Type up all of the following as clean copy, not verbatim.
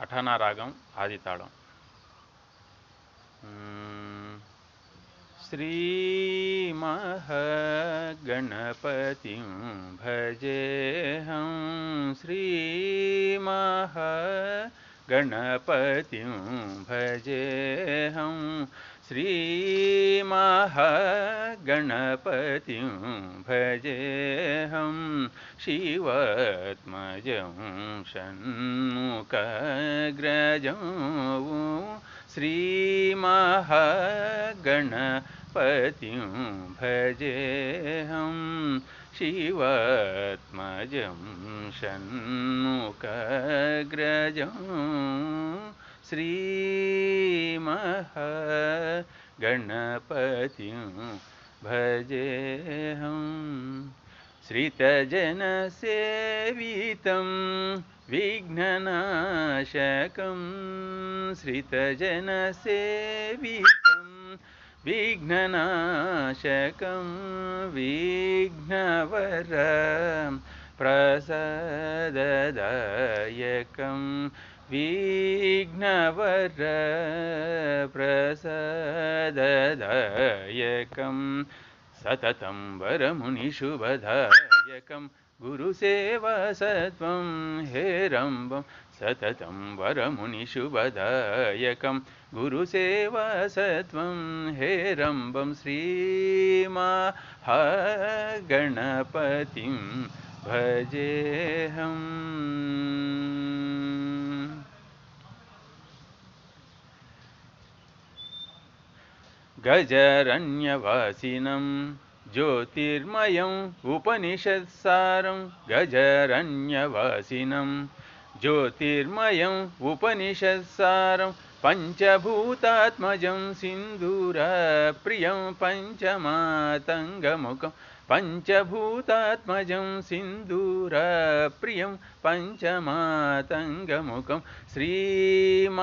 अठाना रागम आदितालम। श्रीमहागणपतिं भजेऽहं श्रीमहागणपतिं भजेऽहं श्रीमहागणपतिं भजेऽहं शिवात्मजं षण्मुखग्रजं श्रीमहागणपतिं भजेऽहं शिवात्मजं षण्मुखग्रजं श्रीमहागणपतिं भजेऽहं श्रितजनसेवितं विघ्ननाशकं श्रितजनसेवितं विघ्ननाशकं विघ्नवरं प्रसाददायकं विघ्नवरप्रसाददायकं सततं वरमुनिशुभदायकं गुरुसेवासत्वं हेरम्बं सततं वरमुनिशुभदायकं गुरुसेवासत्वं हेरम्बं श्रीमहागणपतिं भजेऽहम्। गजरण्यवासिनं ज्योतिर्मयं उपनिषत्सारं गजरण्यवासिनं ज्योतिर्मयं उपनिषत्सारं पञ्चभूतात्मजं सिन्दूरप्रियं पञ्चमातङ्गमुखं पञ्चभूतात्मजं सिन्दूरप्रियं पञ्चमातङ्गमुखं श्रीमहागणपतिं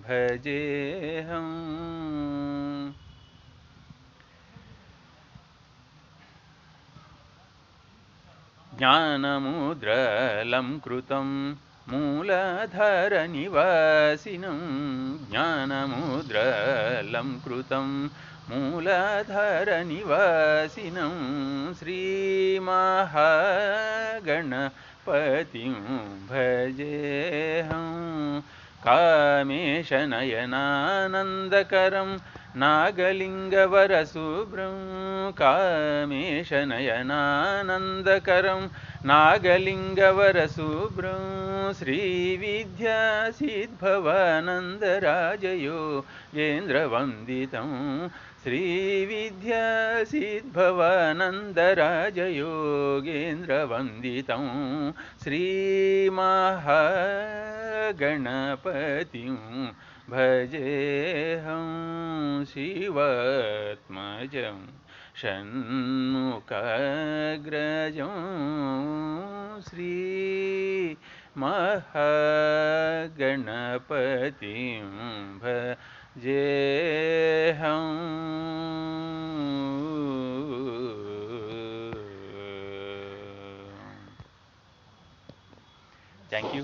भजेऽहं। ज्ञानमुद्रालङ्कृतं मूलाधारनिवासिनं ज्ञानमुद्रालङ्कृतं मूलाधारनिवासिनं श्रीमहागणपतिं भजेऽहं कामेशनयनानन्दकरं नागलिङ्गवरशुभ्रं कामेशनयनानन्दकरं नागलिङ्गवरशुभ्रं श्रीविद्यासिद्भवानन्दराजयोगेन्द्रवन्दितं श्रीविद्यासिद्भवानन्दराजयोगेन्द्रवन्दितं श्रीमहागणपतिं भजेऽहं शिवात्मजं षण्मुखग्रजं श्रीमहागणपतिं भजेऽहं। Thank you.